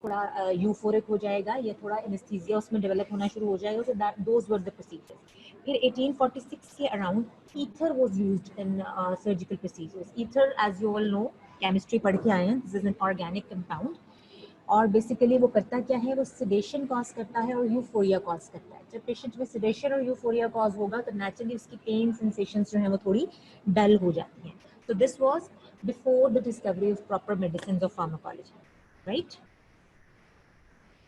थोड़ा यूफोरिक हो जाएगा या थोड़ा एनेस्थीसिया उसमें डेवलप होना शुरू हो जाएगा. So that those were the procedures. फिर 1846 के around ether was used in surgical procedures. Ether, as you all know, chemistry पढ़ के आए हैं, this is an organic compound. और बेसिकली वो करता क्या है, वो सिडेशन कॉज करता है और यूफोरिया कॉज करता है. जब पेशेंट में सिडेशन और यूफोरिया कॉज होगा तो नेचुरली उसकी पेन सेंसेशंस जो है वो थोड़ी डल हो जाती हैं. So this was before the discovery of proper medicines of pharmacology, right?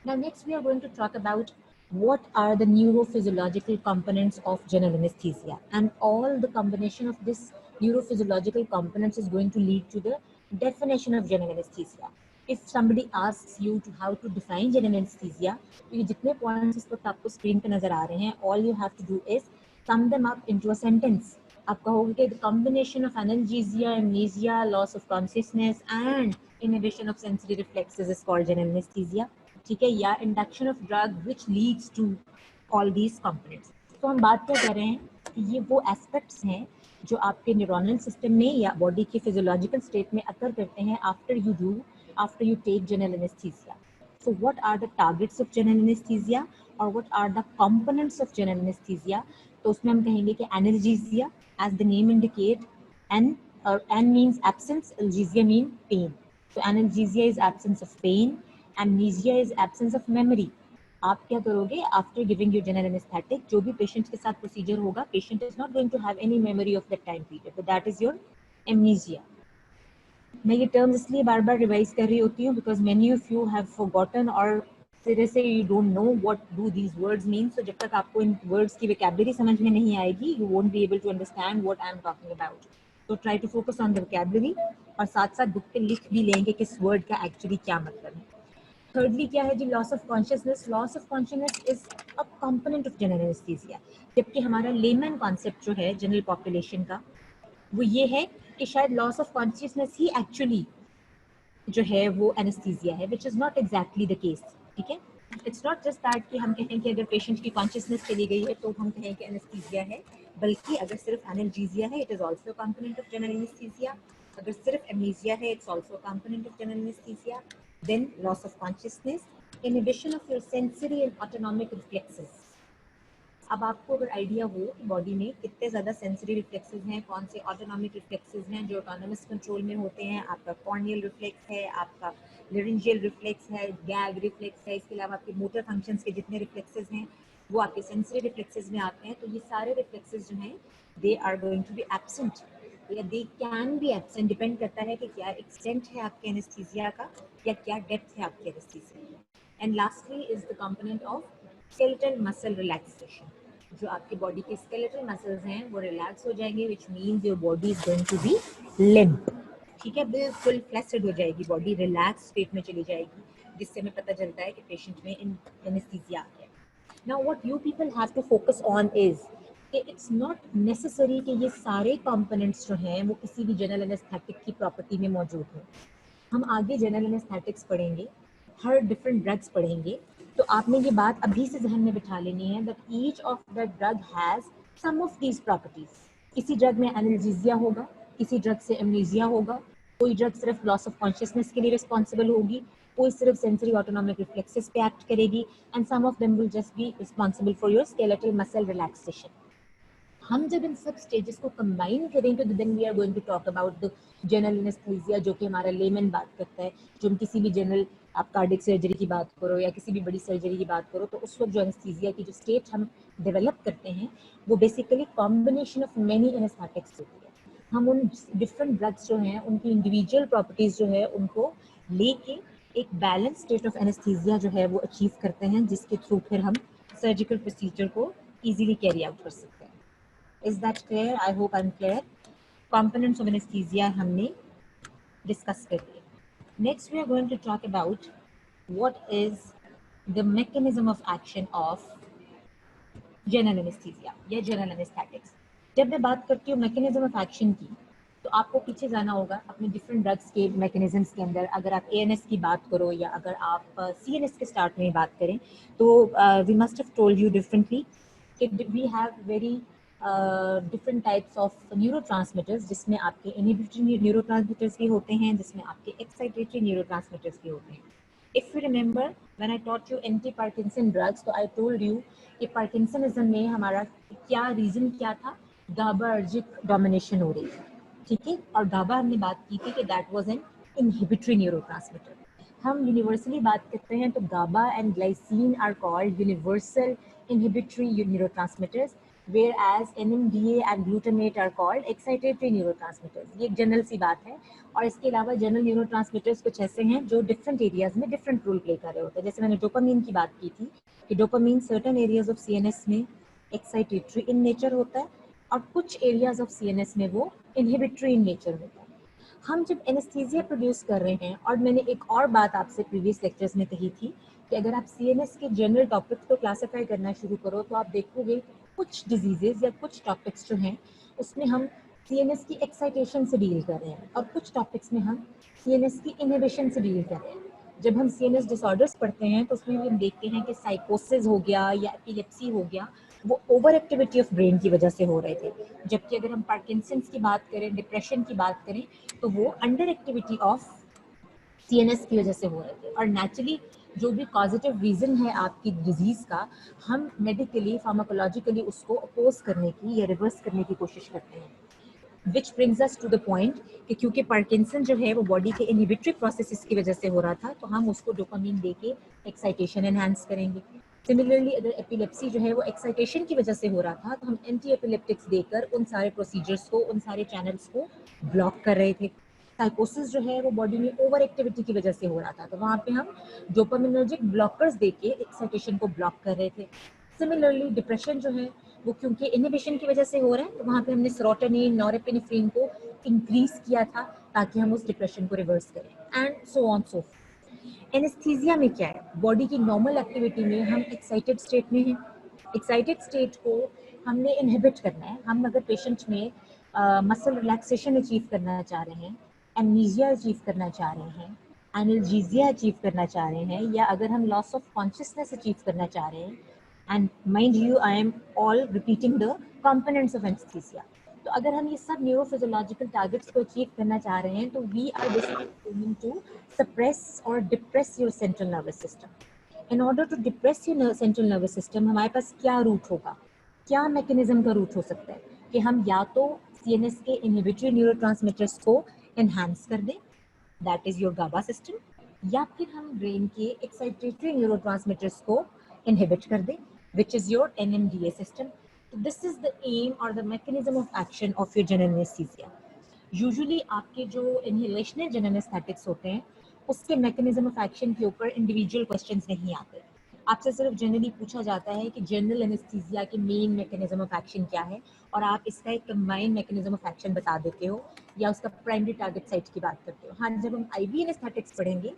Now next we are going to talk about what are the neurophysiological components of general anesthesia, and all the combination of this neurophysiological components is going to lead to the definition of general anesthesia. If somebody asks you to how to define general anesthesia, तो ये जितने points इस वक्त आपको screen पे नजर आ रहे हैं, all you have to do is sum them up into a sentence. आप कहोगे कि the combination of analgesia, amnesia, loss of consciousness and inhibition of sensory reflexes is called general anesthesia. ठीक है, या induction of drug which leads to all these components. तो हम बात क्या कर रहे हैं कि ये वो एस्पेक्ट्स हैं जो आपके न्यूरोनल सिस्टम में या बॉडी के फिजियोलॉजिकल स्टेट में अकर करते हैं after you take general anesthesia. So what are the targets of general anesthesia or what are the components of general anesthesia? तो उसमें हम कहेंगे कि analgesia, as the name indicate, N means absence, analgesia mean pain. So analgesia is absence of pain, amnesia is absence of memory. आप क्या करोगे after giving you general anaesthetic, जो भी पेशेंट के साथ प्रोसीजर होगा, patient is not going to have any memory of that time period, तो that is your amnesia. मैं ये टर्म्स इसलिए बार बार रिवाइज कर रही होती हूँ because many of you have forgotten और सिरे से you don't know what do these words mean. So जब तक आपको इन वर्ड्स की वोकैबुलरी समझ में नहीं आएगी, you won't be able to understand what I am talking about. तो try to focus on the vocabulary और साथ साथ बुक पे लिख भी लेंगे कि इस वर्ड का एक्चुअली क्या मतलब है. थर्डली क्या है जी, loss of consciousness. Loss of consciousness is a component of general anaesthesia. जबकि हमारा लेमन कॉन्सेप्ट जो है जनरल पॉपुलेशन का, वो ये है कि शायद loss of consciousness he actually जो है वो एनेस्थीसिया है, which is not exactly the case. ठीक है, इट्स नॉट जस्ट दैट कि हम कहें कि अगर पेशेंट की कॉन्शियसनेस चली गई है तो हम कहें कि एनेस्थीसिया है, बल्कि अगर सिर्फ एनाल्जेसिया है, it is also component of general anaesthesia. अगर सिर्फ एमनीसिया है, it's also component of general anaesthesia. Then loss of consciousness, inhibition of your sensory and autonomic reflexes. अब आपको अगर आइडिया हो कि बॉडी में कितने ज़्यादा सेंसरी रिफ्लेक्सेस हैं, कौन से ऑटोनॉमिक रिफ्लेक्सेस हैं जो ऑटोनमस कंट्रोल में होते हैं, आपका कॉर्नियल रिफ्लेक्स है, आपका लेरिंजियल रिफ्लेक्स है, गैग रिफ्लेक्स है, इसके अलावा आपके मोटर फंक्शंस के जितने रिफ्लेक्सेस हैं वो आपके सेंसरी रिफ्लेक्सेस में आते हैं. तो ये सारे रिफ्लेक्सेस जो हैं they are going to be absent या they can be absent, depend करता है कि क्या एक्सटेंट है आपके एनेस्थीसिया का या क्या डेप्थ है आपके एनेस्थीसिया की. And lastly is the component of skeletal muscle relaxation. जो आपकी बॉडी के स्केलेटल मसल्स हैं वो रिलैक्स हो जाएंगे, which means your body is going to be limp. ठीक है, बिल्कुल फ्लैसिड हो जाएगी बॉडी, रिलैक्स स्टेट में चली जाएगी, जिससे हमें पता चलता है कि पेशेंट में एनेस्थीसिया आ गया. Now what you people have to focus on is कि इट्स नॉट नेसेसरी कि ये सारे कंपोनेंट्स जो हैं वो किसी भी जनरल एनेस्थेटिक की प्रॉपर्टी में मौजूद हों. हम आगे जनरल एनेस्थेटिक्स पढ़ेंगे, हर डिफरेंट ड्रग्स पढ़ेंगे, तो आपने ये बात अभी से जहन में बिठा लेनी है that each of the drug has some of these properties. किसी ड्रग में एनाल्जेसिया होगा, किसी ड्रग से एमनीसिया होगा, कोई ड्रग सिर्फ लॉस ऑफ कॉन्शियसनेस के लिए रिस्पॉन्सिबल होगी, कोई सिर्फ सेंसरी ऑटोनॉमिक रिफ्लेक्सेस पे एक्ट करेगी, and some of them will just be responsible for your skeletal muscle relaxation. हम जब इन सब स्टेजेस को कंबाइन करेंगे तो then we are going to talk about the general anaesthesia, जो कि हमारा लेमन बात करता है. जो हम किसी भी जनरल, आप कार्डिक सर्जरी की बात करो या किसी भी बड़ी सर्जरी की बात करो, तो उस वक्त जो एनेस्थीसिया की जो स्टेट हम डेवलप करते हैं वो basically combination of many anaesthetics होती है. हम उन डिफरेंट ड्रग्स जो हैं उनकी इंडिविजुअल प्रॉपर्टीज जो है उनको लेके एक बैलेंस स्टेट ऑफ एनेस्थीसिया जो है वो अचीव करते हैं, जिसके थ्रू फिर हम सर्जिकल प्रोसीजर को ईजिली कैरी आउट कर सकते हैं. Is that clear? I hope I'm clear. Components of anesthesia हमने discuss कर लिए. Next we are going to talk about what is the mechanism of action of general anesthesia या general anesthetics. जब मैं बात करती हूँ mechanism of action की, तो आपको पीछे जाना होगा अपने different drugs के mechanisms के अंदर. अगर आप ANS की बात करो या अगर आप CNS के start में बात करें, तो we must have told you differently कि we have very different types of neurotransmitters, जिसमें आपके inhibitory neurotransmitters भी होते हैं, जिसमें आपके excitatory neurotransmitters भी होते हैं. If you remember when I taught you anti-Parkinson drugs, तो I told you कि पार्किंसनिज्म में हमारा क्या रीजन क्या था, गाबार्जिक डोमिनेशन हो रही थी, ठीक है। और गाबा हमने बात की थी कि that was an inhibitory neurotransmitter. हम यूनिवर्सली बात करते हैं तो GABA and glycine are called universal inhibitory neurotransmitters, whereas NMDA and glutamate are called excitatory neurotransmitters। ये एक जनरल सी बात है। और इसके अलावा जनरल न्यूरोट्रांसमीटर्स कुछ ऐसे हैं जो डिफरेंट एरियाज में डिफरेंट रोल प्ले कर रहे होते हैं। जैसे मैंने डोपामीन की बात की थी कि dopamine certain areas of CNS में एक्साइटेटरी इन नेचर होता है और कुछ एरियाज ऑफ CNS में वो इनहिबिटरी इन नेचर होता है। हम जब एनेस्थीसिया प्रोड्यूस कर रहे हैं, और मैंने एक और बात आपसे प्रीवियस लेक्चर्स में कही थी कि अगर आप CNS के जनरल टॉपिक्स को क्लासिफाई करना शुरू करो तो आप देखोगे कुछ डिजीजेज या कुछ टॉपिक्स जो हैं उसमें हम CNS की एक्साइटेशन से डील कर रहे हैं और कुछ टॉपिक्स में हम CNS की इनहिबिशन से डील कर रहे हैं। जब हम CNS डिसऑर्डर्स पढ़ते हैं तो उसमें हम देखते हैं कि साइकोसिस हो गया या एपिलेप्सी हो गया, वो ओवर एक्टिविटी ऑफ ब्रेन की वजह से हो रहे थे। जबकि अगर हम पार्किंसंस की बात करें, डिप्रेशन की बात करें, तो वो अंडर एक्टिविटी ऑफ CNS की वजह से हो रहे थे। और नेचुरली जो भी पॉजिटिव रीजन है आपकी डिजीज का, हम मेडिकली फार्माकोलॉजिकली उसको अपोज करने की या रिवर्स करने की कोशिश करते हैं। Which brings us to the point कि क्योंकि पार्किंसन जो है वो बॉडी के इनहिबिटरी प्रोसेसेस की वजह से हो रहा था, तो हम उसको डोपामीन दे के एक्साइटेशन एनहांस करेंगे। सिमिलरली अगर एपिलेप्सी जो है वो एक्साइटेशन की वजह से हो रहा था, तो हम एंटी एपिलेप्टिक्स देकर उन सारे प्रोसीजर्स को, उन सारे चैनल्स को ब्लॉक कर रहे थे। साइकोसिस जो है वो बॉडी में ओवर एक्टिविटी की वजह से हो रहा था, तो वहाँ पे हम डोपामिनर्जिक ब्लॉकर्स देके एक्साइटेशन को ब्लॉक कर रहे थे। सिमिलरली डिप्रेशन जो है वो क्योंकि इनहिबिशन की वजह से हो रहा है, तो वहाँ पे हमने सेरोटोनिन, नॉरेपिनेफ्रिन को इंक्रीज किया था ताकि हम उस डिप्रेशन को रिवर्स करें, and so on so. Anaesthesia में क्या है, बॉडी की नॉर्मल एक्टिविटी में हम एक्साइटेड स्टेट में हैं। एक्साइटेड स्टेट को हमने इनहिबिट करना है। हम अगर पेशेंट में मसल रिलैक्सेशन अचीव करना चाह रहे हैं, एमनीजिया अचीव करना चाह रहे हैं, एनाल्जेसिया अचीव करना चाह रहे हैं, या अगर हम लॉस ऑफ कॉन्शियसनेस अचीव करना चाह रहे हैं, and mind you I am all repeating the components of anaesthesia, तो अगर हम ये सब न्यूरोफिजियोलॉजिकल टारगेट्स को अचीव करना चाह रहे हैं, तो we are basically aiming to suppress or depress your central nervous system. In order to depress your central nervous system, हमारे पास क्या रूट होगा, क्या मैकेनिज्म का रूट हो सकता है कि हम या तो CNS के इनहिबिटरी न्यूरोट्रांसमीटर्स को एनहांस कर दें, that is your GABA system, या फिर हम ब्रेन के एक्साइटेटरी न्यूरोट्रांसमीटर्स को इनहिबिट कर दें, which is your NMDA system. तो दिस इज द एम और the mechanism of action of your general anaesthesia. Usually आपके जो इनहेलेशनल जनरल एनेस्थेटिक्स होते हैं उसके मैकेनिज्म ऑफ एक्शन के ऊपर इंडिविजुअल क्वेश्चंस नहीं आते। आपसे सिर्फ जनरली पूछा जाता है कि जनरल एनेस्थीसिया के मेन मैकेनिज्म ऑफ एक्शन क्या है, और आप इसका एक कंबाइंड मैकेनिज्म ऑफ एक्शन बता देते हो या उसका प्राइमरी टारगेट साइट की बात करते हो। हाँ, जब हम IV एनेस्थेटिक्स पढ़ेंगे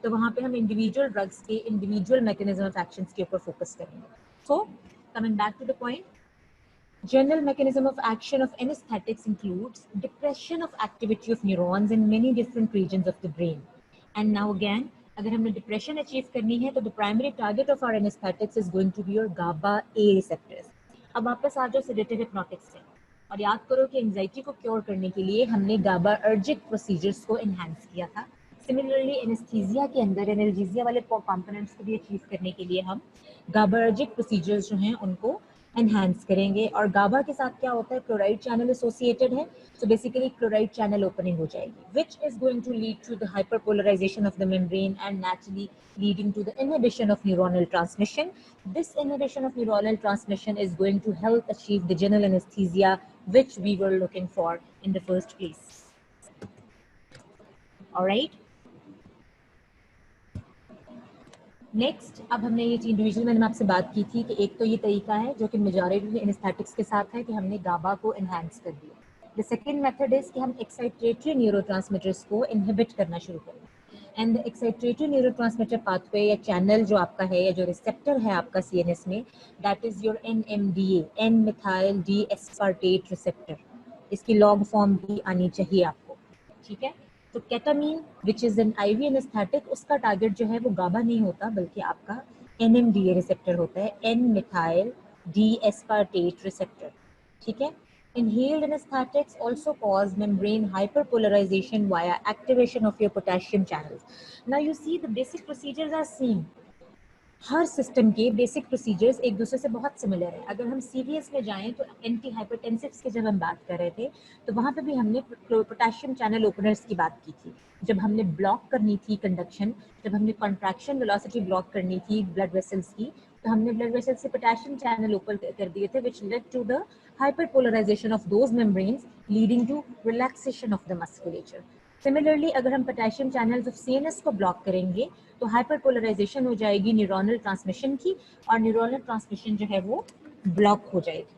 तो वहाँ पे हम इंडिविजुअल ड्रग्स के इंडिविजुअल मैकेनिज्म ऑफ एक्शन के ऊपर फोकस करेंगे। So coming back to the point, general mechanism of action of anesthetics includes depression of activity of neurons in many different regions of the brain. And now again, अगर हमने depression achieve करनी है तो the primary target of our anesthetics is going to be your GABA A receptors. अब वापस आ जाओ sedative hypnotics से, और याद करो कि एंजाइटी को क्योर करने के लिए हमने GABAergic प्रोसीजर्स को एनहांस किया था। सिमिलरली एनेस्थीसिया के अंदर एनाल्जेसिया वाले कंपोनेंट्स को भी अचीव करने के लिए हम GABAergic प्रोसीजर्स जो हैं उनको एनहांस करेंगे। और गाबा के साथ क्या होता है, क्लोराइड चैनल एसोसिएटेड है, so basically chloride channel opening हो जाएगी, which is going to lead to the hyperpolarisation of the membrane and naturally leading to the inhibition of neuronal transmission. This inhibition of neuronal transmission is going to help achieve the general anesthesia which we were looking for in the first place. All right. Next, अब हमने ये individual, मैंने आपसे बात की थी कि एक तो ये तरीका है जो कि मेजॉरिटी एनेस्थेटिक्स के साथ है कि हमने गाबा को एनहांस कर दिया। द सेकंड मेथड इज कि हम एक्साइटेटरी न्यूरोट्रांसमीटर्स को इनहिबिट करना शुरू करें, and the excitatory neurotransmitter pathway या चैनल जो आपका है या जो रिसेप्टर है आपका CNS में, that is your NMDA, N methyl D aspartate receptor. इसकी लॉन्ग फॉर्म भी आनी चाहिए आपको, ठीक है। तो ketamine which is an IV anaesthetic, उसका टारगेट जो है वो गाबा नहीं होता बल्कि आपका NMDA रिसेप्टर होता है, N methyl D aspartate receptor, ठीक है। Inhaled anesthetics also cause membrane hyperpolarization via activation of your potassium channels. Now you see the basic procedures are same. Her system के बेसिक प्रोसीजर्स एक दूसरे से बहुत similar है. अगर हम सीवीएस में जाएं तो एंटी हाइपरटेंसिव्स की जब हम बात कर रहे थे तो वहाँ पे भी हमने पोटेशियम चैनल ओपनर्स की बात की थी. जब हमने ब्लॉक करनी थी कंडक्शन, जब हमने कॉन्ट्रैक्शन वेलोसिटी ब्लॉक करनी थी ब्लड वेसल्स की, तो हमने ब्लड वेसल्स से पोटेशियम चैनल ओपन कर दिए थे, which led to the hyperpolarisation of those membranes leading to relaxation of the musculature. Similarly अगर हम पोटेशियम चैनल्स ऑफ सीएनएस को ब्लॉक करेंगे तो हाइपरपोलराइजेशन हो जाएगी न्यूरोनल ट्रांसमिशन की, और न्यूरोनल ट्रांसमिशन जो है वो ब्लॉक हो जाएगी.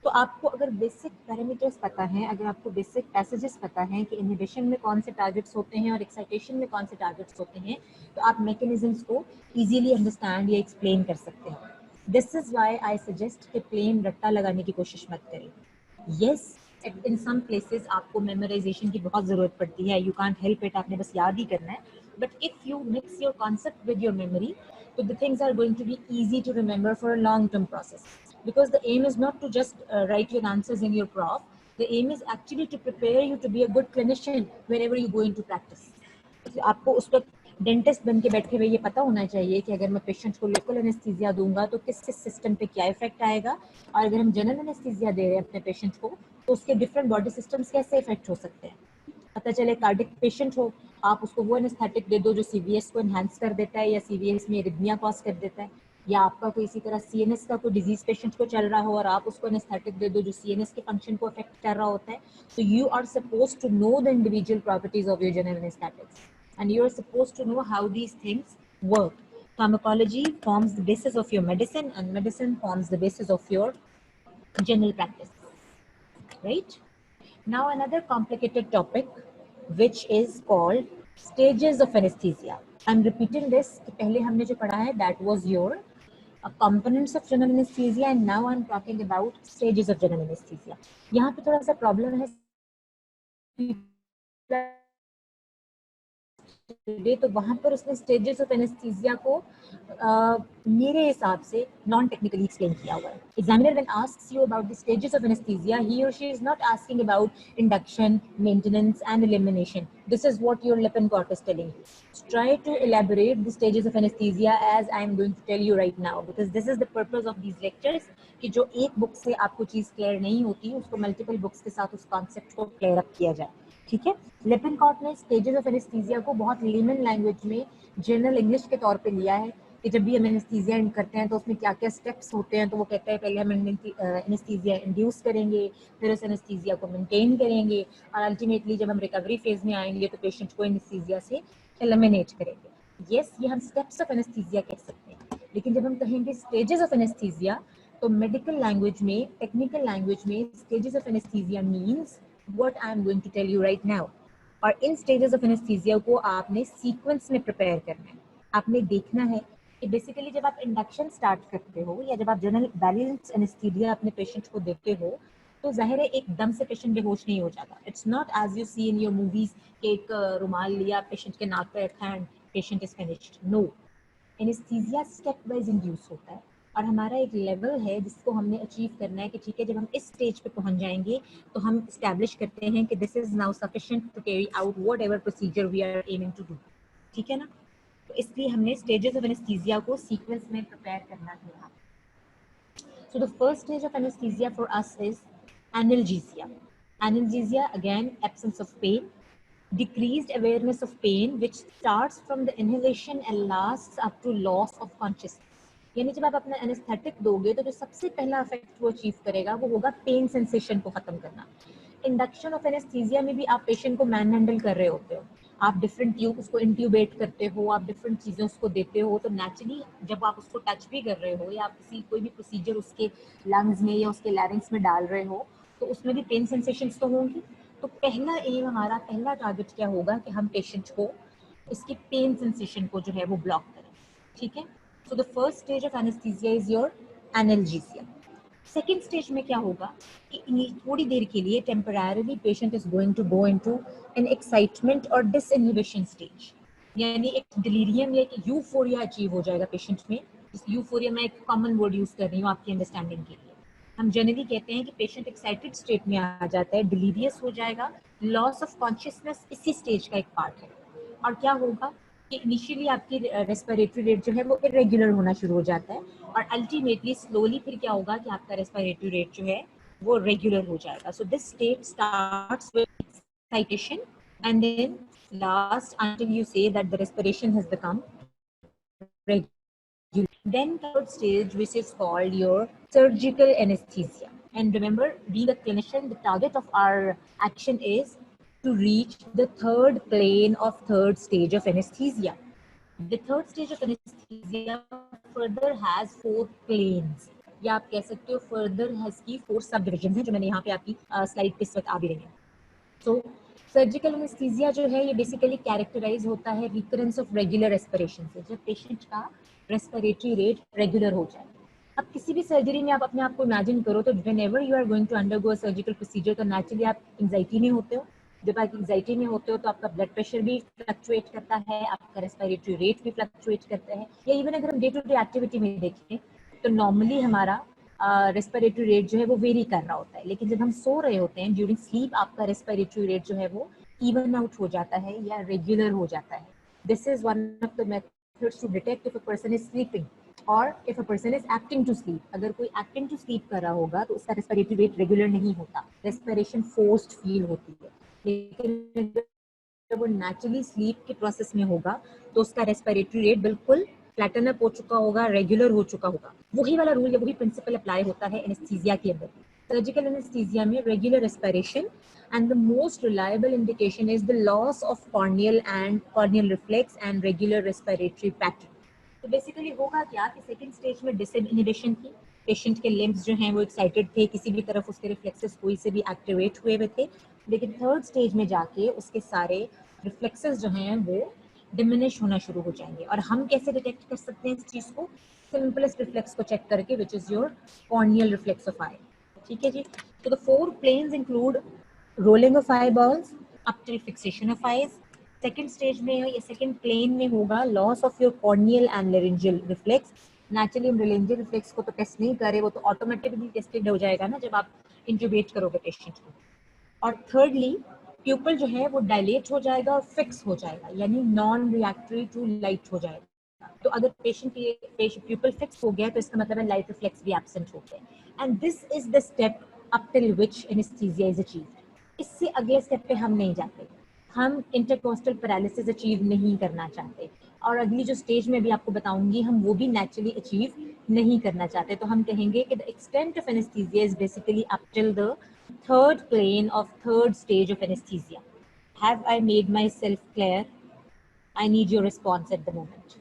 तो आपको अगर बेसिक पैरामीटर्स पता हैं, अगर आपको बेसिक पैसेजेस पता हैं कि इनहिबिशन में कौन से टारगेट्स होते हैं और एक्साइटेशन में कौन से टारगेट्स होते हैं, तो आप मैकेनिज्म्स को इजीली अंडरस्टैंड या एक्सप्लेन कर सकते हैं. This is why I suggest कि प्लेन रट्टा लगाने की कोशिश मत करें. यस, इन सम प्लेसेस आपको मेमोराइजेशन की बहुत ज़रूरत पड़ती है, यू कांट हेल्प इट, आपने बस याद ही करना है. But if you mix your concept with your memory, so the things are going to be easy to remember for a long term process, because the aim is not to just write your answers in your prof. The aim is actually to prepare you to be a good clinician wherever you go into practice. So, आपको उस वक्त dentist बन के बैठे हुए ये पता होना चाहिए कि अगर मैं पेशेंट को लोकल एनेस्थीसिया दूंगा तो किस किस सिस्टम पे क्या इफेक्ट आएगा, और अगर हम जनरल एनेस्थीसिया दे रहे हैं अपने पेशेंट को तो उसके डिफरेंट बॉडी सिस्टम्स कैसे इफेक्ट हो सकते हैं. पता चले कार्डिक पेशेंट हो, आप उसको वो एनेस्थेटिक दे दो जो सीवीएस को एनहांस कर देता है या सीवीएस में एरिथमिया कॉज कर देता है, या आपका कोई इसी तरह सीएनएस का कोई डिजीज पेशेंट को चल रहा हो और आप उसको एनेस्थेटिक दे दो जो सीएनएस के फंक्शन को अफेक्ट कर रहा होता है. तो you are supposed to know the individual properties of your general anaesthetics and you are supposed to know how these things work. Pharmacology forms the basis of your medicine and medicine forms the basis of your general practice, right? Now another complicated topic which is called stages of anesthesia. I'm repeating this कि पहले हमने जो पढ़ा है that was your components of general anesthesia, and now I'm talking about stages of general anesthesia. यहाँ पे थोड़ा सा प्रॉब्लम है तो वहां पर उसने स्टेजेस ऑफ एनेस्थीसिया को मेरे हिसाब से नॉन टेक्निकली एक्सप्लेन किया हुआ है. Examiner when asks you about the stages of anaesthesia, he और she is not asking about induction, maintenance and elimination. This is what your Lippincott is telling you. Try to elaborate the stages of anesthesia as I am going to tell you right now, because this is the purpose of these lectures, कि जो एक book से आपको चीज clear नहीं होती उसको multiple books के साथ उस कॉन्सेप्ट को क्लियर अप किया जाए. ठीक है. लिपिनकॉट ने स्टेजेस ऑफ एनेस्थीसिया को बहुत लेमन लैंग्वेज में जनरल इंग्लिश के तौर पे लिया है कि जब भी हम एनेस्थीसिया करते हैं तो उसमें क्या क्या स्टेप्स होते हैं. तो वो कहता है पहले हम एनेस्थीसिया इंड्यूस करेंगे, फिर उस एनेस्थीसिया को मेंटेन करेंगे, और अल्टीमेटली जब हम रिकवरी फेज में आएंगे तो पेशेंट को एनेस्थीसिया से एलिमिनेट करेंगे. यस, ये हम स्टेप्स ऑफ एनेस्थीसिया कह सकते हैं. लेकिन जब हम कहेंगे स्टेजेस ऑफ एनेस्थीसिया तो मेडिकल लैंग्वेज में, टेक्निकल लैंग्वेज में stages of anaesthesia means what I am going to tell you right now. और इन स्टेजेस ऑफ एनेस्थीसिया को आपने सीक्वेंस में प्रिपेयर करना है. आपने देखना है कि बेसिकली जब आप इंडक्शन स्टार्ट करते हो या जब आप जनरल बैलेंस एनेस्थीसिया अपने पेशेंट को देते हो तो जाहिर है एकदम से पेशेंट बेहोश नहीं हो जाता. It's not as you see in your movies कि एक रुमाल लिया पेशेंट के नाक पे रखा and patient is finished. No, anaesthesia step wise induce होता है और हमारा एक लेवल है जिसको हमने अचीव करना है कि ठीक है जब हम इस स्टेज पे पहुंच जाएंगे तो हम इस्टेब्लिश करते हैं कि this is now sufficient to carry out whatever procedure we are aiming to do. ठीक है ना. तो इसलिए हमने स्टेजेस ऑफ एनेस्थीसिया को सीक्वेंस में प्रिपेयर करना है. So the first stage of anaesthesia for us is analgesia. Analgesia again absence of pain, decreased awareness of pain which starts from the inhalation and lasts up to loss of consciousness. यानी जब आप अपना anaesthetic दोगे तो जो सबसे पहला effect वो अचीव करेगा वो होगा पेन सेंसेशन को खत्म करना. इंडक्शन ऑफ एनेस्थीसिया में भी आप पेशेंट को मैन हैंडल कर रहे होते हो, आप डिफरेंट ट्यूब उसको इंट्यूबेट करते हो, आप डिफरेंट चीज़ें उसको देते हो, तो नेचुरली जब आप उसको टच भी कर रहे हो या आप किसी कोई भी प्रोसीजर उसके लंग्स में या उसके लैरिंग्स में डाल रहे हो तो उसमें भी पेन सेंसेशंस तो होंगी. तो पहला एम, हमारा पहला टारगेट क्या होगा कि हम पेशेंट को इसकी पेन सेंसेशन को जो है वो ब्लॉक करें. ठीक है. So the first stage of anaesthesia is your analgesia. Second stage में क्या होगा कि थोड़ी देर के लिए temporarily patient is going to go into an excitement और डिसइनहिबिशन स्टेज, यानी एक डिलीरियम या एक यूफोरिया अचीव हो जाएगा पेशेंट में. इस यूफोरिया में एक कॉमन वर्ड यूज कर रही हूँ आपकी अंडरस्टैंडिंग के लिए. हम जनरली कहते हैं कि पेशेंट एक्साइटेड स्टेट में आ जाता है, डिलीरियस हो जाएगा, लॉस ऑफ कॉन्शियसनेस इसी स्टेज का एक पार्ट है। और क्या होगा कि इनिशियली आपकी रेस्पिरेटरी रेट जो है वो इरेगुलर होना शुरू हो जाता है, और अल्टीमेटली स्लोली फिर क्या होगा कि आपका रेस्पिरेटरी रेट जो है वो रेगुलर हो जाएगा. So this state starts with excitation and then last until you say that the respiration has become regular. Then third stage, which is called your surgical anesthesia. And remember, being a clinician, the target of our action is to reach the third plane of third stage of anesthesia. The third stage of anesthesia further has 4 planes, या आप कह सकते हो further has की 4 subdivisions हैं, जो मैंने यहाँ पे आपकी स्लाइड पे इस वक्त आ भी रही हैं. सो सर्जिकल एनेस्थीसिया जो है ये बेसिकली कैरेक्टराइज होता है रिकरेंस ऑफ रेगुलर रेस्पिरेशन से, जब पेशेंट का रेस्पिरेटरी रेट रेगुलर हो जाए. अब किसी भी सर्जरी में आप अपने आप को इमेजिन करो तो whenever you are going to undergo a surgical procedure तो नेचुरली आप एंजाइटी में होते हो. जब आप एंजाइटी में होते हो तो आपका ब्लड प्रेशर भी फ्लक्चुएट करता है, आपका रेस्पिरेटरी रेट भी फ्लक्चुएट करता है, या इवन अगर हम डे टू डे एक्टिविटी में देखें तो नॉर्मली हमारा रेस्पिरेटरी रेट जो है वो वेरी कर रहा होता है, लेकिन जब हम सो रहे होते हैं ड्यूरिंग स्लीप आपका रेस्पिरेटरी रेट जो है वो इवन आउट हो जाता है या रेगुलर हो जाता है. This is one of the methods to detect if a person is sleeping और if a person is acting to sleep. अगर कोई एक्टिंग टू स्लीप कर रहा होगा तो उसका रेस्पिरेटरी रेट रेगुलर नहीं होता, रेस्पिरेशन फोर्स्ड फील होती है. लेकिन जब वो नेचुरली स्लीप के प्रोसेस में होगा तो उसका रेस्पिरेटरी रेट बिल्कुल फ्लैटन अप हो चुका होगा, रेगुलर हो चुका होगा. वही वाला रूल या वही प्रिंसिपल अप्लाई होता है एनेस्थीसिया के अंदर. सर्जिकल एनेस्थीसिया में regular respiration and the most reliable indication is the loss of corneal reflex and regular respiratory pattern. तो बेसिकली होगा क्या कि सेकंड स्टेज में डिसइनहिबिशन थी, पेशेंट के लिम्स जो हैं वो एक्साइटेड थे, किसी भी तरफ उसके रिफ्लेक्सेस कोई से भी एक्टिवेट हुए हुए थे, लेकिन थर्ड स्टेज में जाके उसके सारे रिफ्लेक्सेस जो हैं वो डिमिनिश होना शुरू हो जाएंगे. और हम कैसे डिटेक्ट कर सकते हैं इस चीज़ को? सिंपलेस्ट रिफ्लेक्स को चेक करके, which is your corneal reflex of eye. ठीक है जी. तो the 4 planes include rolling of eye balls up till fixation of eyes. Second stage में या सेकेंड प्लेन में होगा loss of your corneal and laryngeal reflex. Naturally हम laryngeal reflex को तो टेस्ट नहीं करे, वो तो ऑटोमेटिकली टेस्टेड हो जाएगा ना जब आप इंट्यूबेट करोगे पेशेंट को. और थर्डली प्यूपल जो है वो डायलेट हो जाएगा और फिक्स हो जाएगा, यानी नॉन रिएक्टरी टू लाइट हो जाएगा. तो अगर पेशेंट प्यूपल फिक्स हो गया तो इसका मतलब है लाइट रिफ्लेक्स भी एब्सेंट हो गए. And this is the step up till which anaesthesia is achieved. इससे अगले स्टेप पे हम नहीं जाते, हम इंटरकोस्टल पैरालिसिस अचीव नहीं करना चाहते, और अगली जो स्टेज में भी आपको बताऊंगी हम वो भी नेचुरली अचीव नहीं करना चाहते. तो हम कहेंगे कि the extent of anaesthesia is basically up till the third plane of third stage of anesthesia. Have I made myself clear? I need your response at the moment.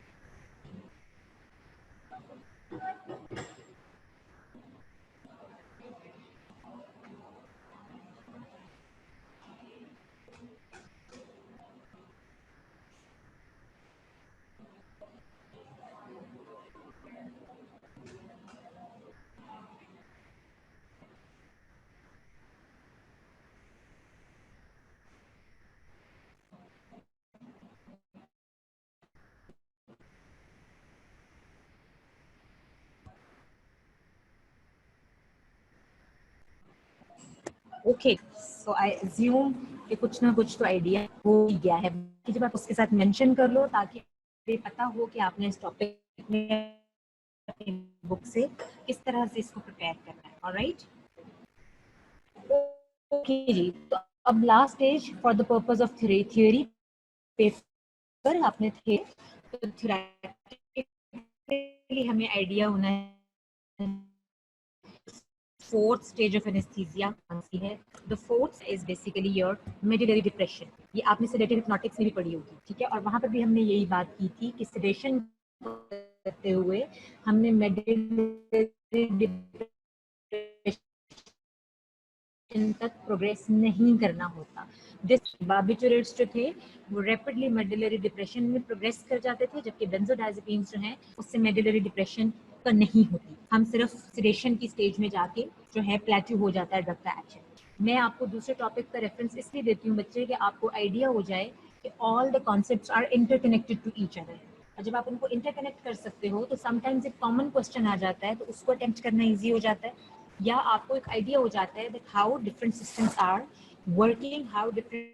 Okay, so I assume कि कुछ ना कुछ तो idea हो गया है कि जब आप उसके साथ मेंशन कर लो ताकि पता हो कि आपने इस टॉपिक में बुक से किस तरह से इसको प्रिपेयर करना है. ऑलराइट, ओके जी. तो अब last stage for the purpose of theory paper आपने थे तो थ्योरेटिकली हमें आइडिया होना है फोर्थ स्टेज ऑफ एनेस्थीसिया कौन सी है. The fourth is basically your medullary depression. ये आपने सेडेटिव हिप्नोटिक्स में भी पढ़ी होगी, ठीक है, और वहां पर भी हमने यही बात की थी कि सेडेशन करते हुए हमने मेडुलरी डिप्रेशन तक प्रोग्रेस नहीं करना होता. बार्बिटुरेट्स जो थे वो रैपिडली मेडुलरी डिप्रेशन में प्रोग्रेस कर जाते थे, जबकि बेंजोडाइजेपिन्स जो हैं उससे मेडुलरी डिप्रेशन का नहीं होती. हम सिर्फ सेडेशन की स्टेज में जाके जो है प्लेट्यू हो जाता है ड्रग का एक्शन. मैं आपको दूसरे टॉपिक का रेफरेंस इसलिए देती हूँ बच्चे कि आपको आइडिया हो जाए कि all the concepts are interconnected to each other. और जब आप उनको इंटरकनेक्ट कर सकते हो तो समटाइम्स एक कॉमन क्वेश्चन आ जाता है तो उसको अटेम्प्ट करना ईजी हो जाता है. या आपको एक आइडिया हो जाता है that how different systems are working, how different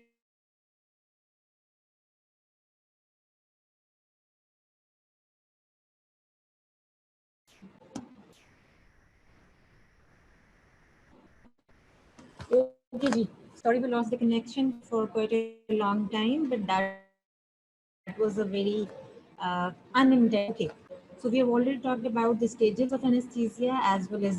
Okay, ji. Sorry we lost the connection for quite a long time, but that was a very unintended. Okay, so we have already talked about the stages of anesthesia as well as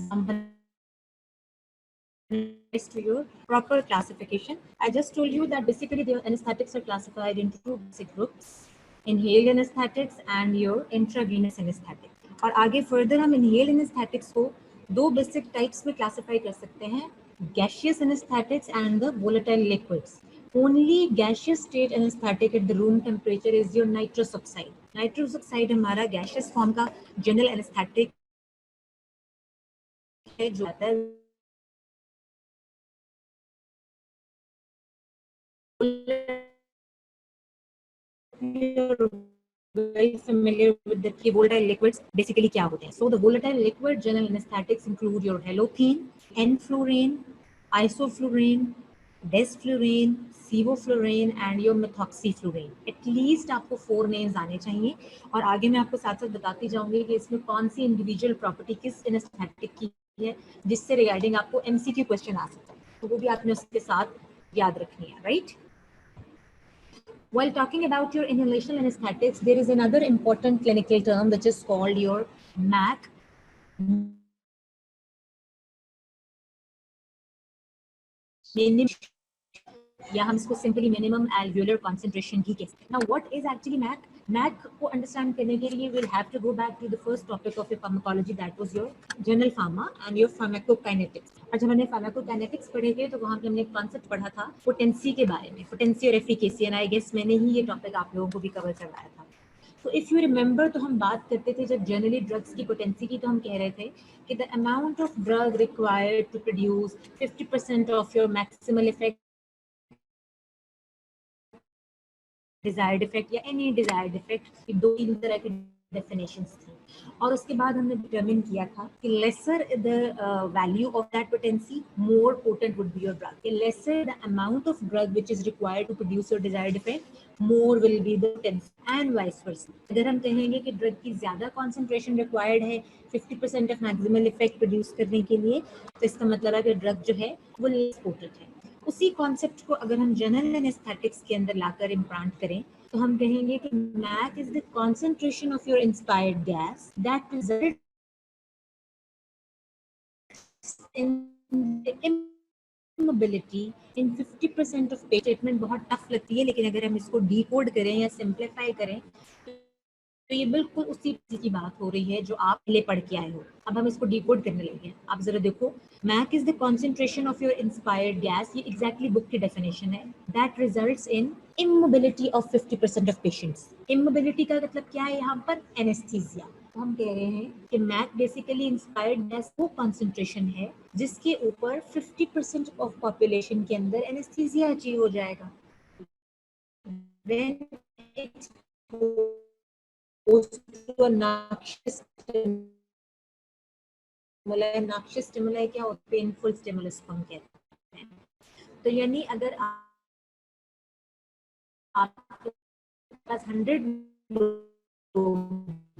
to your proper classification. I just told you that basically the anesthetics are classified into two basic groups, inhaled anesthetics and your intravenous anesthetic. और आगे further हम inhaled anesthetics को दो basic types में classify कर सकते हैं, gaseous anesthetics and the volatile liquids. Only gaseous state anesthetic at the room temperature is your nitrous oxide. Nitrous oxide हमारा gaseous form का general anesthetic है जो आता है very familiar with the volatile liquids basically क्या होते हैं. So the volatile liquid general anesthetics include your halothane, enflurane, isoflurane, desflurane, sevoflurane and your methoxyflurane. At least आपको 4 names आने चाहिए और आगे मैं आपको साथ साथ बताती जाऊंगी कि इसमें कौन सी इंडिविजुअल प्रॉपर्टी किस एनेस्थेटिक की है जिससे रिगार्डिंग आपको एमसीक्यू क्वेश्चन आ सकता है, तो वो भी आपने उसके साथ याद रखनी है, right? While talking about your inhalational anesthetics, there is another important clinical term which is called your MAC. या हम इसको सिंपली मिनिमम एल्वियोलर कॉन्सेंट्रेशन ही कहते हैं. Now what is actually MAC? MAC को अंडरस्टैंड करने के लिए we'll have to go back to the first topic of your pharmacology, that was your general pharma and your pharmacokinetics. और जब हमने pharmacokinetics पढ़े थे तो वहाँ पे हमने एक कॉन्सेप्ट पढ़ा था पोटेंसी के बारे में, पोटेंसी और एफिकेसी, एंड आई गेस मैंने ही ये टॉपिक आप लोगों को भी कवर करवाया था. तो इफ़ यू रिमेंबर तो हम बात करते थे जब जनरली ड्रग्स की पोटेंसी की, तो हम कह रहे थे कि the amount of drug required to produce 50% of your maximal effect, desired effect या एनी डिजायर्ड इफेक्ट, दो तीन तरह की डेफिनेशंस थी. और उसके बाद हमने डिटरमिन किया था कि lesser the value of that potency, more potent would be your drug. Lesser the amount of drug which is required to produce your desired effect, more will be the potency and vice versa. अगर हम कहेंगे कि drug की ज्यादा concentration required है 50% of maximal effect produce करने के लिए, तो इसका मतलब है कि ड्रग जो है वो लेस पोटेंट है. उसी कॉन्सेप्ट को अगर हम जनरल एनेस्थेटिक्स के अंदर लाकर इम्प्लांट करें तो हम कहेंगे कि MAC is the concentration of your inspired gas that result in immobility in 50% of statement बहुत टफ लगती है, लेकिन अगर हम इसको डिकोड करें या सिंप्लीफाई करें तो ये बिल्कुल उसी की बात हो रही है जो आप पहले पढ़ के आए हो. अब हम इसको डिकोड करने लगे हैं. आप जरा देखो, MAC is the concentration of your inspired gas, ये एग्जैक्टली बुक की डेफिनेशन है, that results in immobility of 50% of patients. Immobility का मतलब क्या है यहाँ पर? एनेस्थीसिया. तो हम कह रहे हैं कि मैक बेसिकली इंस्पायर्ड गैस वो कॉन्सेंट्रेशन है जिसके ऊपर 50% ऑफ पॉपुलेशन के अंदर एनेस्थीसिया अचीव हो जाएगा. When it goes to a noxious stimuli, noxious stimuli क्या होता है? पेनफुल स्टिमुलस को हम कहते हैं. तो यानी अगर आपके पास 100 लोग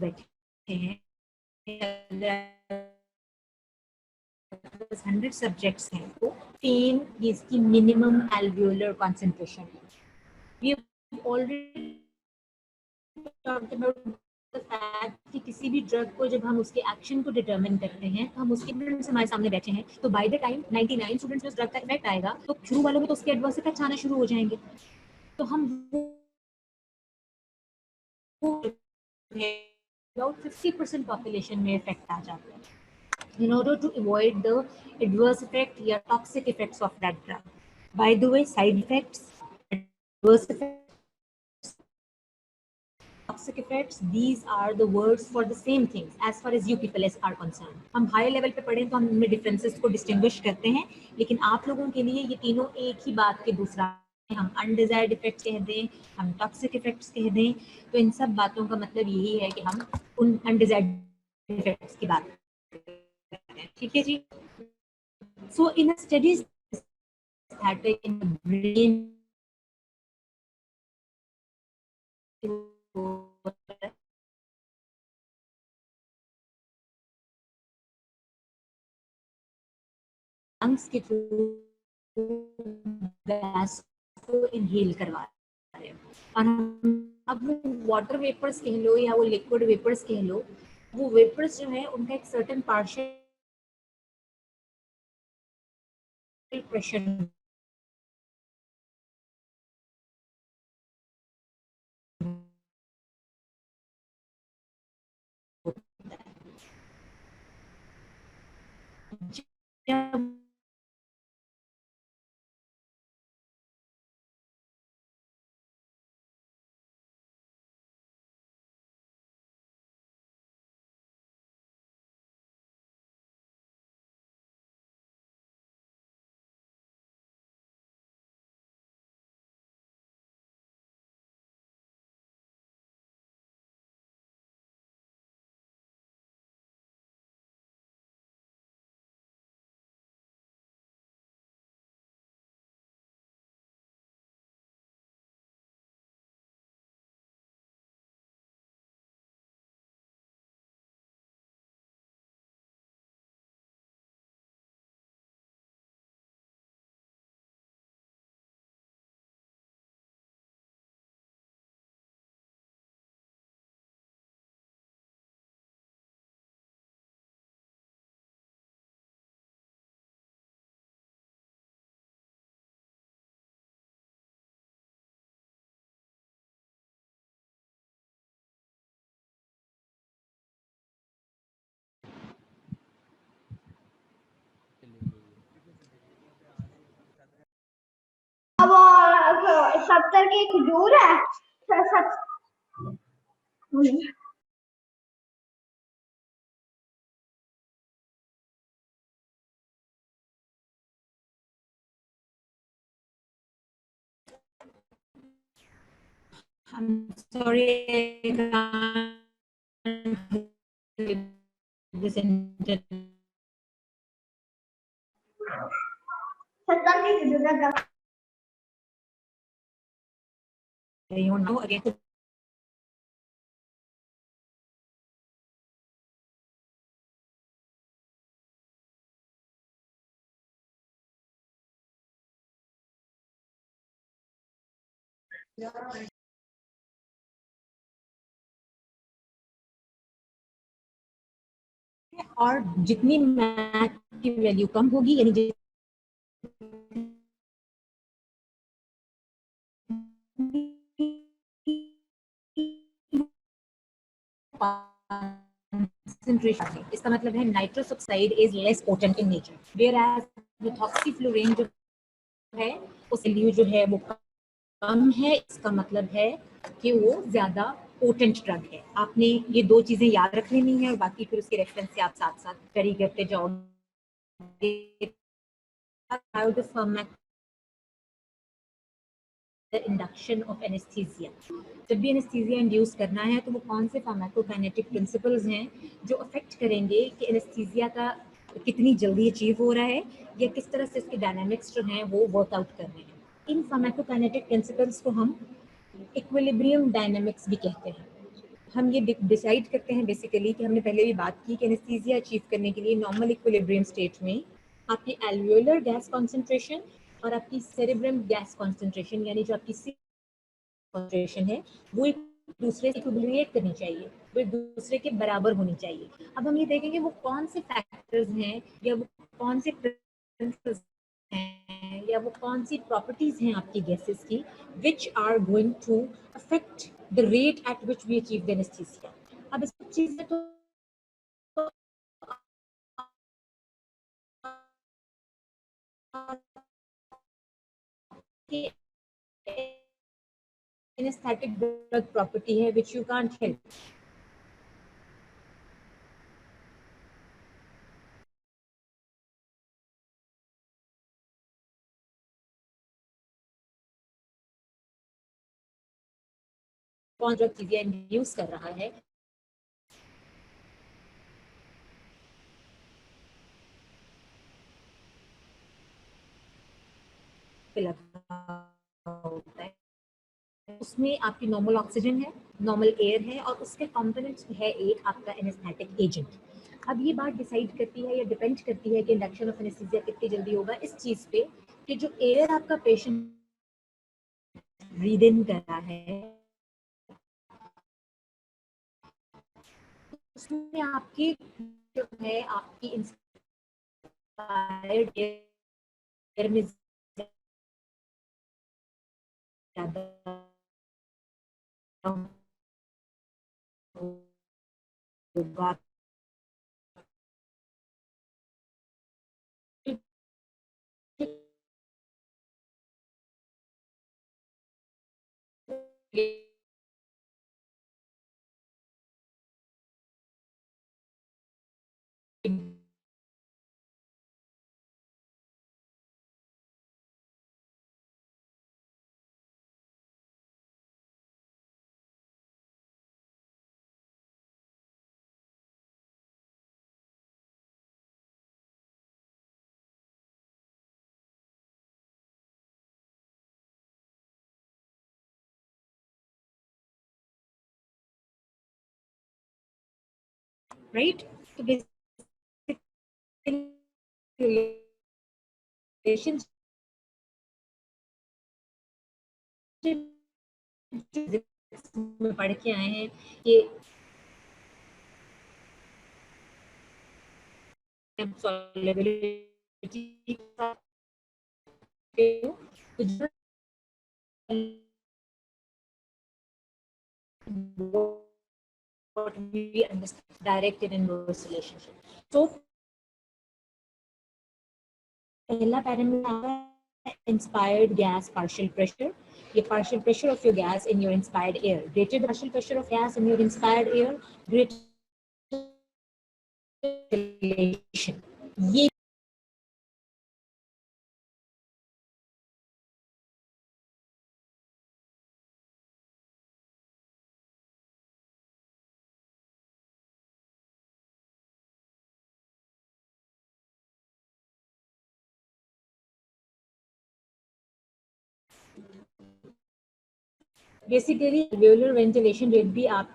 बैठे हैं, 100 सब्जेक्ट्स हैं, तो 10 इसकी मिनिमम एल्वियोलर कॉन्सेंट्रेशन है. We have already talked about the fact कि किसी भी ड्रग को जब हम उसके एक्शन को डिटरमिन करते हैं तो हम उसके स्टूडेंट्स हमारे सामने बैठे हैं, तो बाय द टाइम 99 स्टूडेंट्स में उस ड्रग का इफेक्ट आएगा तो शुरू वालों में तो उसके एडवर्स इफेक्ट्स आना शुरू हो जाएंगे. तो हम about 50% पॉपुलेशन में इफेक्ट आ जाता है. In order to avoid the adverse effect या toxic effects of that drug. By the way, side effects, adverse effects, toxic effects, these are the words for the same things as far as you people are concerned. हम high level पे पढ़ें तो हम इनमें differences को distinguish करते हैं, लेकिन आप लोगों के लिए ये तीनों एक ही बात के दूसरा, हम अनडिजायर्ड इफेक्ट्स कह दें, हम टॉक्सिक इफेक्ट्स कह दें, तो इन सब बातों का मतलब यही है कि हम उन अनडिजायर्ड इफेक्ट्स की बात करते हैं. ठीक है जी. So in a steady static in the brain, lungs के थ्रू गैस को इनहेल करवा रहे हैं। और अब वो वाटर वेपर्स कह लो या वो लिक्विड वेपर्स कह लो, वो वेपर्स जो है उनका एक सर्टेन पार्शियल प्रेशर जब अब 70 की खजूर है। I'm sorry, I can't this internet. 70 की खजूर है। You know, again, और जितनी मैथ की वैल्यू कम होगी, यानी concentration, इसका मतलब है nitrous oxide is less potent in nature, whereas methoxyflurane जो है उस वैल्यू जो है वो कम है। इसका मतलब है कि वो ज्यादा पोटेंट ड्रग है। आपने ये दो चीजें याद रख लेनी है और बाकी फिर उसके रेफरेंस से आप साथ साथ करी करते जाओगे। इंडक्शन ऑफ एनेस्थीसिया, जब भी एनेस्थीसिया इंड्यूस करना है तो वो कौन से फार्माकोकाइनेटिक प्रिंसिपल्स हैं जो अफेक्ट करेंगे कि एनेस्थीसिया का कितनी जल्दी अचीव हो रहा है या किस तरह से इसके डायनामिक्स जो हैं वो वर्कआउट कर रहे हैं। इन फार्माकोकाइनेटिक प्रिंसिपल्स को हम इक्विलिब्रियम डायनामिक्स भी कहते हैं। हम ये डिसाइड करते हैं बेसिकली कि हमने पहले भी बात की कि एनेस्थीसिया अचीव करने के लिए नॉर्मल इक्विलिब्रियम स्टेट में आपकी एल्वियोलर गैस कॉन्सेंट्रेशन और आपकी सेरेब्रम गैस कॉन्सेंट्रेशन, यानी जो आपकी कॉन्सेंट्रेशन है, वो एक दूसरे से इक्विलिब्रेट करनी चाहिए, वो एक दूसरे के बराबर होनी चाहिए। अब हम ये देखेंगे वो कौन से फैक्टर्स हैं या वो कौन से प्रिंसिपल्स हैं या वो कौन सी प्रॉपर्टीज हैं आपकी गैसेस की which are going to affect the rate at which we achieve the anaesthesia. अब इस चीजें तो anesthetic drug property है which you can't help। कौन ड्रग चीजें इंड्यूस कर रहा है, पे लगा होता है, उसमें आपकी नॉर्मल ऑक्सीजन है, नॉर्मल एयर है और उसके कंपोनेंट्स है एक आपका एनेस्थेटिक एजेंट। अब ये बात डिसाइड करती है या डिपेंड करती है कि इंडक्शन ऑफ एनेस्थीसिया कितनी जल्दी होगा इस चीज पे कि जो एयर आपका पेशेंट ब्रीद इन कर रहा है उसमें आपकी जो है आपकी इंस्पायर्ड एयर में ज्यादा होगा। राइट, तो रिलेशनशिप में पढ़ के आए हैं ये solubility what we understand direct and inverse relationship. So पहला पैरामीटर आता है inspired gas partial pressure. ये partial pressure of your gas in your inspired air. Greater the partial pressure of gas in your inspired air, greater relation. ये basically एल्वेओलर ventilation rate भी आप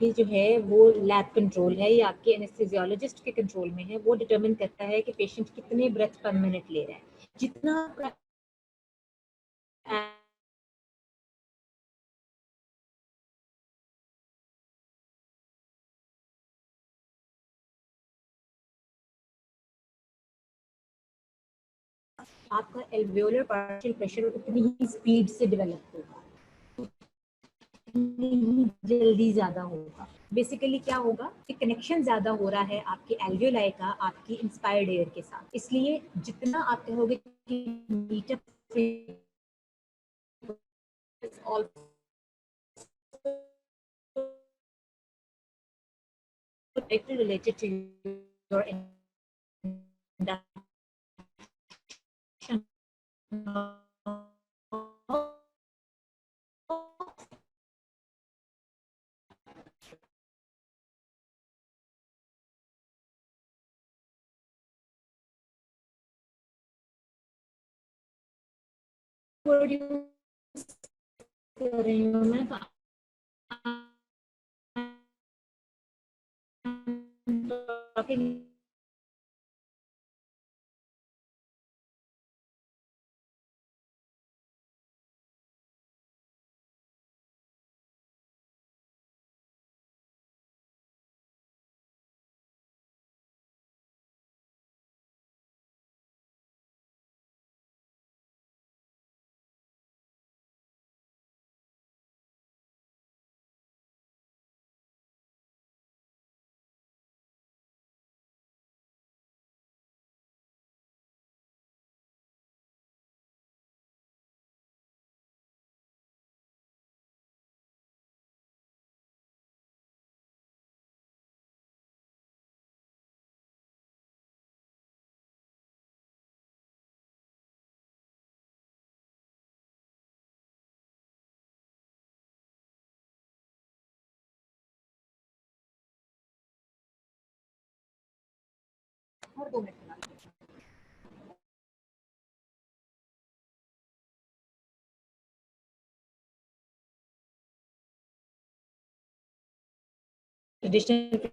जो है वो लैब कंट्रोल है या आपके एनेस्थेसियोलॉजिस्ट के कंट्रोल में है। वो डिटरमिन करता है कि पेशेंट कितने ब्रेथ पर मिनट ले रहा है। जितना आपका एल्वेओलर पार्शियल प्रेशर उतनी ही स्पीड से डेवलप होगा, उतनी ही जल्दी ज्यादा होगा। बेसिकली क्या होगा कि कनेक्शन ज्यादा हो रहा है आपके एल्वेओलाई का आपकी इंस्पायर्ड एयर के साथ, इसलिए जितना आप कहोगे कि metre also directly related to your induction कर रही हूँ मैं talking और 2 minute traditional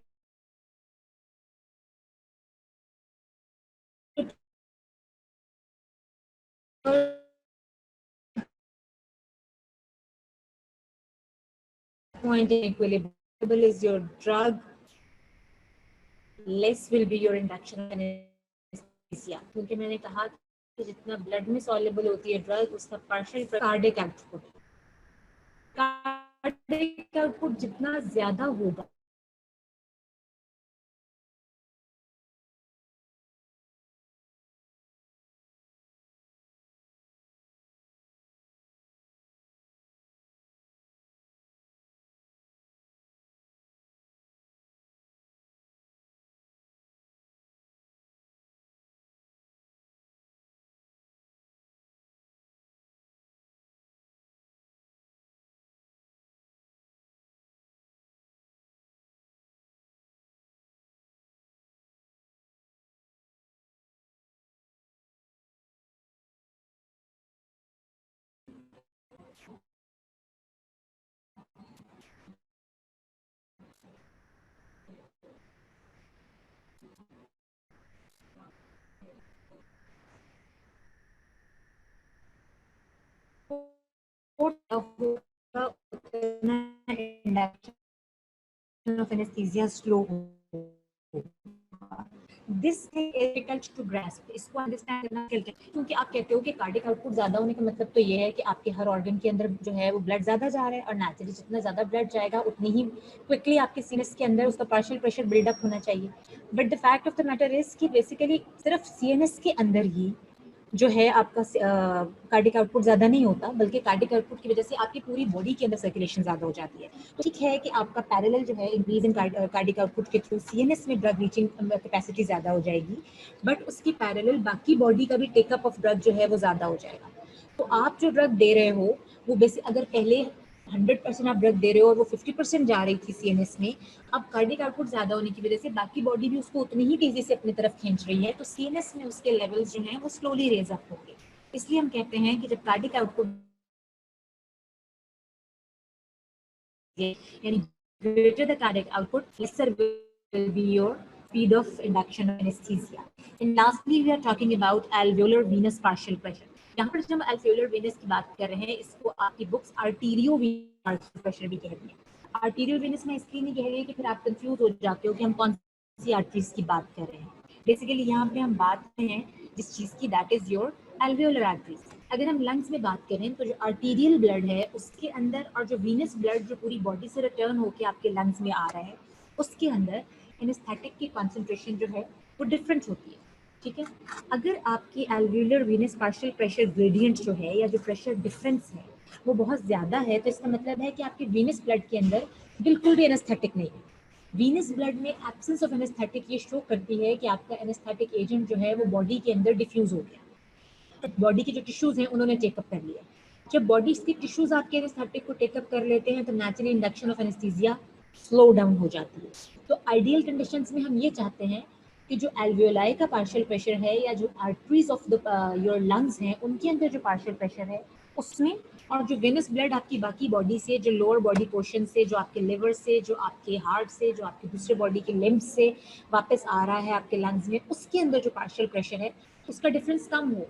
point in equilibrium is your drug, less will be your induction of anesthesia. क्योंकि मैंने कहा कि जितना ब्लड में सॉल्युबल होती है ड्रग उसका पार्शियल कार्डियक आउटपुट जितना ज्यादा होगा of anesthesia slow. This thing is difficult to grasp. इसको अंडरस्टैंड करना क्योंकि आप कहते हो कि कार्डिक आउटपुट ज्यादा होने का मतलब तो ये है कि आपके हर ऑर्गन के अंदर जो है वो ब्लड ज्यादा जा रहा है और नेचुरली जितना ज्यादा ब्लड जाएगा उतनी ही क्विकली आपके सीएनएस के अंदर उसका पार्शियल प्रेशर बिल्डअप होना चाहिए. But the fact of the matter is कि बेसिकली सिर्फ सीएनएस के अंदर ही जो है आपका कार्डिक आउटपुट ज़्यादा नहीं होता, बल्कि कार्डिक आउटपुट की वजह से आपकी पूरी बॉडी के अंदर सर्कुलेशन ज़्यादा हो जाती है. तो ठीक है कि आपका पैरेलल जो है इंक्रीज इन कार्डिक आउटपुट के थ्रू सीएनएस में ड्रग रीचिंग कैपेसिटी ज़्यादा हो जाएगी, बट उसकी पैरेलल बाकी बॉडी का भी टेकअप ऑफ ड्रग जो है वो ज़्यादा हो जाएगा. तो आप जो ड्रग दे रहे हो वो बेसिक अगर पहले 100% आप ड्रग दे रहे हो और वो 50% जा रही थी सीएनएस में, अब कार्डिक आउटपुट ज्यादा होने की वजह से बाकी बॉडी भी उसको उतनी ही तेजी से अपनी तरफ खींच रही है, तो सीएनएस में उसके लेवल्स जो हैं वो स्लोली रेज अप होंगे. इसलिए हम कहते हैं कि जब कार्डिक आउटपुट यानी greater the cardiac output, lesser will be your speed of induction of anesthesia. And lastly, we are talking about alveolar venous partial pressure. यहाँ पर जब alveolar venous की बात कर रहे हैं, इसको आपकी books arterio venous partial pressure भी कहती हैं. arterio venous में इसलिए नहीं कह रही है कि फिर आप कंफ्यूज हो जाते हो कि हम कौन सी आर्टरीज की बात कर रहे हैं. बेसिकली यहाँ पे हम बात कर रहे हैं जिस चीज की, that is your alveolar arteries. अगर हम लंग्स में बात करें तो जो आर्टीरियल ब्लड है उसके अंदर और जो वीनस ब्लड जो पूरी बॉडी से रिटर्न होकर आपके लंग्स में आ रहा है उसके अंदर एनेस्थेटिक की कॉन्सेंट्रेशन जो है वो डिफरेंट होती है. ठीक है, अगर आपकी alveolar Venus partial pressure gradient जो है या जो प्रेशर डिफरेंस है वो बहुत ज़्यादा है, तो इसका मतलब है कि आपके वीनस ब्लड के अंदर बिल्कुल भी एनेस्थेटिक नहीं है. वीनस ब्लड में एब्सेंस ऑफ एनेस्थेटिक ये शो करती है कि आपका एनेस्थेटिक एजेंट जो है वो बॉडी के अंदर डिफ्यूज हो गया, बॉडी के जो टिश्यूज हैं उन्होंने टेकअप कर लिया. जब बॉडी के टिश्यूज आपके एनेस्थेटिक को टेकअप कर लेते हैं तो naturally induction of anaesthesia slow down हो जाती है. तो आइडियल कंडीशंस में हम ये चाहते हैं कि जो एल्वियोलाई का पार्शियल प्रेशर है या जो arteries of the your lungs हैं उनके अंदर जो पार्शियल प्रेशर है उसमें, और जो वेनस ब्लड आपकी बाकी बॉडी से, जो लोअर बॉडी पोर्शन से, जो आपके लिवर से, जो आपके हार्ट से, जो आपके दूसरे बॉडी के लिम्स से वापस आ रहा है आपके लंग्स में, उसके अंदर जो पार्शियल प्रेशर है उसका डिफरेंस कम हो,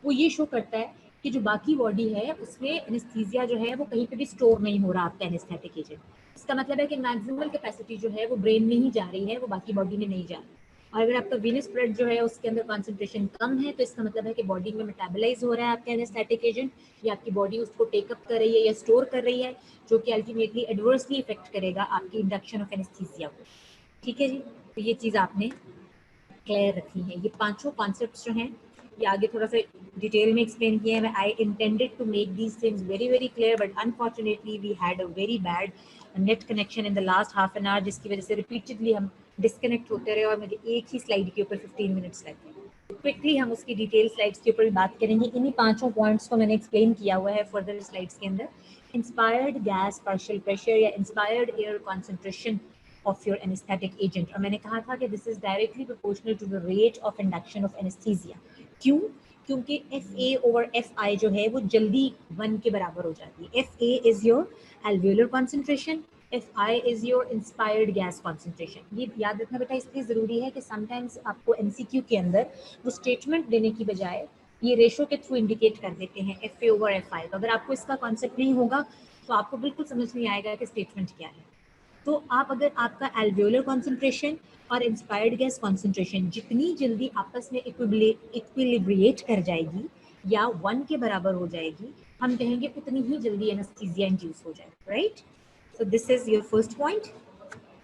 वो ये शो करता है कि जो बाकी बॉडी है उसमें एनेस्थीसिया जो है वो कहीं पे भी स्टोर नहीं हो रहा आपका एनेस्थेटिक एजेंट. इसका मतलब है कि मैक्सिमल कैपेसिटी जो है वो ब्रेन में ही जा रही है, वो बाकी बॉडी में नहीं जा रही. और अगर आपका वीनस ब्लड जो है उसके अंदर कॉन्सेंट्रेशन कम है तो इसका मतलब है कि बॉडी में मेटाबोलाइज हो रहा है आपका एनेस्थेटिक एजेंट, या आपकी बॉडी उसको टेकअप कर रही है या स्टोर कर रही है, जो कि अल्टीमेटली एडवर्सली इफेक्ट करेगा आपकी इंडक्शन ऑफ एनेस्थीसिया को. ठीक है जी, तो ये चीज़ आपने क्लियर रखी है. ये पांचों कॉन्सेप्ट्स जो हैं ये आगे थोड़ा सा डिटेल में एक्सप्लेन किया है. I intended to make these things very very clear, but unfortunately we had a very bad net connection in the last half an hour, जिसकी वजह से रिपीटेडली हम डिस्कनेक्ट होते रहे और मुझे एक ही स्लाइड के ऊपर 15 मिनट्स लग गए. क्विकली हम उसकी डिटेल स्लाइड्स के ऊपर भी बात करेंगे. इन्हीं पांचों पॉइंट्स को मैंने एक्सप्लेन किया हुआ है फर्दर स्लाइड्स के अंदर. इंस्पायर्ड गैस पार्शियल प्रेशर या inspired air concentration of your anesthetic agent, और मैंने कहा था कि this is directly proportional to the rate of induction of anesthesia. क्यों? क्योंकि FA over FI जो है वो जल्दी 1 के बराबर हो जाती है. FA is your alveolar concentration Fi is your inspired gas concentration. ये याद रखना बेटा इसलिए ज़रूरी है कि समटाइम्स आपको MCQ के अंदर वो स्टेटमेंट देने की बजाय ये रेशो के थ्रू इंडिकेट कर देते हैं Fa/Fi। तो अगर आपको इसका कॉन्सेप्ट नहीं होगा तो आपको बिल्कुल समझ नहीं आएगा कि स्टेटमेंट क्या है। तो आप अगर आपका एल्वियोलर कॉन्सेंट्रेशन और इंस्पायर्ड गैस कॉन्सेंट्रेशन जितनी जल्दी आपस में इक्विलिब्रिएट कर जाएगी या 1 के बराबर हो जाएगी, हम कहेंगे उतनी ही जल्दी एनेस्थीसिया इंड्यूस हो जाएगा, right? So this is your first point.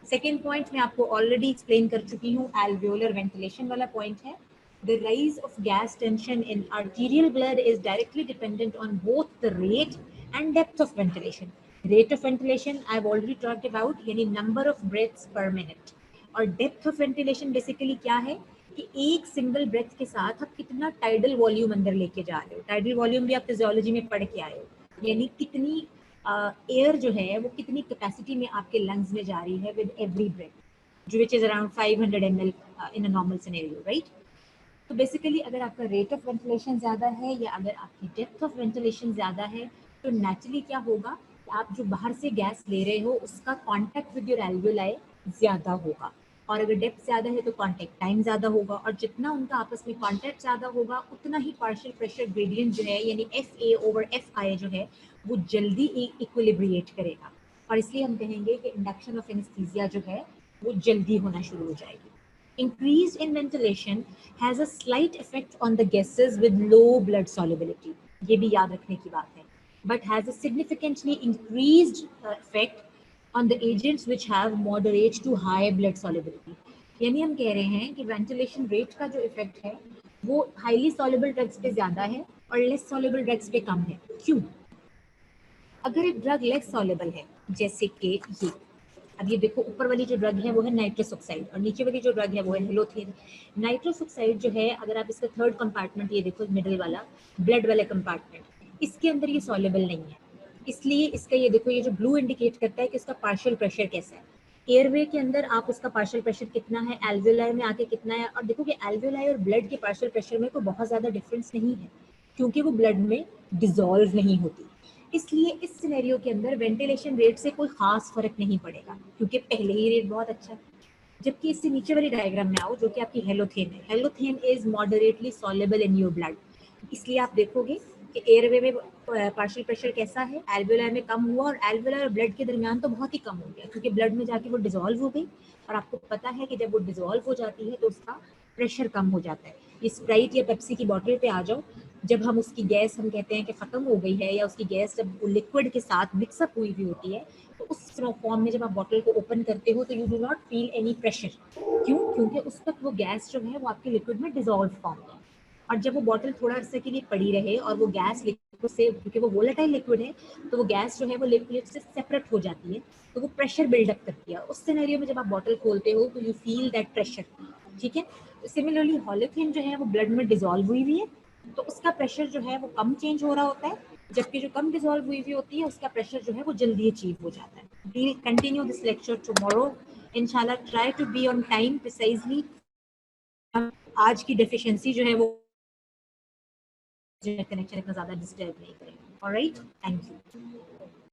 Second point मैं आपको already explain कर चुकी हूँ, alveolar ventilation वाला point है. The rise of gas tension in arterial blood is directly dependent on both the rate and depth of ventilation. Rate of ventilation I've already talked about, यानी number of breaths per minute. और depth of ventilation basically क्या है कि एक single breath के साथ आप कितना टाइडल वॉल्यूम अंदर लेके जा रहे हो. टाइडल वॉल्यूम भी आप फिजियोलॉजी में पढ़ के आए हो, यानी कितनी एयर जो है वो कितनी कैपेसिटी में आपके लंग्स में जा रही है विद एवरी ब्रेथ, जो which is around 500 ml in a normal scenario, right? तो बेसिकली अगर आपका रेट ऑफ वेंटिलेशन ज़्यादा है या अगर आपकी डेप्थ ऑफ वेंटिलेशन ज़्यादा है तो नेचुरली क्या होगा कि आप जो बाहर से गैस ले रहे हो उसका कॉन्टैक्ट विद योर एल्वियोलाई ज़्यादा होगा, और अगर डेप्थ ज़्यादा है तो कॉन्टैक्ट टाइम ज़्यादा होगा, और जितना उनका आपस में कॉन्टैक्ट ज़्यादा होगा उतना ही पार्शियल प्रेशर ग्रेडियंट जो है यानी Fa/Fi जो है वो जल्दी इक्विलिब्रिएट करेगा, और इसलिए हम कहेंगे कि इंडक्शन ऑफ एनेस्थीसिया जो है वो जल्दी होना शुरू हो जाएगी. Increase in ventilation has a slight effect on the gases with low blood solubility. ये भी याद रखने की बात है. But has a significantly increased effect on the agents which have moderate to high blood solubility. यानी हम कह रहे हैं कि ventilation rate का जो effect है वो highly soluble drugs पे ज़्यादा है और less soluble drugs पे कम है. क्यों? अगर एक ड्रग लेस सॉल्युबल है, जैसे कि ये, अब ये देखो ऊपर वाली जो ड्रग है वो है नाइट्रस ऑक्साइड और नीचे वाली जो ड्रग है वो है हेलोथेन. नाइट्रस ऑक्साइड जो है अगर आप इसका थर्ड कंपार्टमेंट ये देखो मिडिल वाला ब्लड वाला कंपार्टमेंट, इसके अंदर ये सॉल्युबल नहीं है, इसलिए इसका ये देखो ये जो ब्लू इंडिकेट करता है कि इसका पार्शियल प्रेशर कैसा है. एयरवे के अंदर आप उसका पार्शियल प्रेशर कितना है, एल्वियोलाई में आके कितना है, और देखो कि एल्वियोलाई और ब्लड के पार्शियल प्रेशर में कोई बहुत ज़्यादा डिफरेंस नहीं है क्योंकि वो ब्लड में डिजोल्व नहीं होती. इसलिए इस सिनेरियो के अंदर वेंटिलेशन रेट से कोई खास फर्क नहीं पड़ेगा क्योंकि पहले ही रेट बहुत अच्छा है. जबकि इससे नीचे वाली डायग्राम में आओ जो कि आपकी हेलोथेन है, halothane is moderately soluble in your blood, इसलिए आप देखोगे कि एयरवे में पार्शियल प्रेशर कैसा है, एल्वियोलाई में कम हुआ और एल्वियोलाई और ब्लड के दरमियान तो बहुत ही कम हो गया क्योंकि ब्लड में जाके वो डिजोल्व हो गई, और आपको पता है कि जब वो डिजोल्व हो जाती है तो उसका प्रेशर कम हो जाता है. ये स्प्राइट या पेप्सी की बॉटल पे आ जाओ, जब हम उसकी गैस हम कहते हैं कि ख़त्म हो गई है या उसकी गैस जब लिक्विड के साथ मिक्सअप हुई हुई होती है तो उस फॉर्म में जब आप बॉटल को ओपन करते हो तो you do not feel any pressure. क्यों? क्योंकि उस वक्त वो गैस जो है वो आपके लिक्विड में डिजोल्व फॉर्म है, और जब वो बॉटल थोड़ा अरसे के लिए पड़ी रहे और वो गैस लिक्विड से, क्योंकि वो वोलेटाइल लिक्विड है तो वो गैस जो है वो लिक्विड से सेपरेट हो जाती है तो वो प्रेशर बिल्डअप करती है. उस सिनेरियो में जब आप बॉटल खोलते हो तो यू फील दैट प्रेशर. ठीक है. सिमिलरली हॉलोथेन जो है वो ब्लड में डिजोल्व हुई हुई है तो उसका प्रेशर जो है वो कम चेंज हो रहा होता है, जबकि जो कम डिजोल्व हुई हुई होती है उसका प्रेशर जो है वो जल्दी अचीव हो जाता है. We continue this lecture tomorrow इंशाल्लाह. Try to be on time precisely. आज की डेफिशिएंसी जो है वो कनेक्शन इतना ज़्यादा डिस्टर्ब नहीं करेगा. Alright, thank you.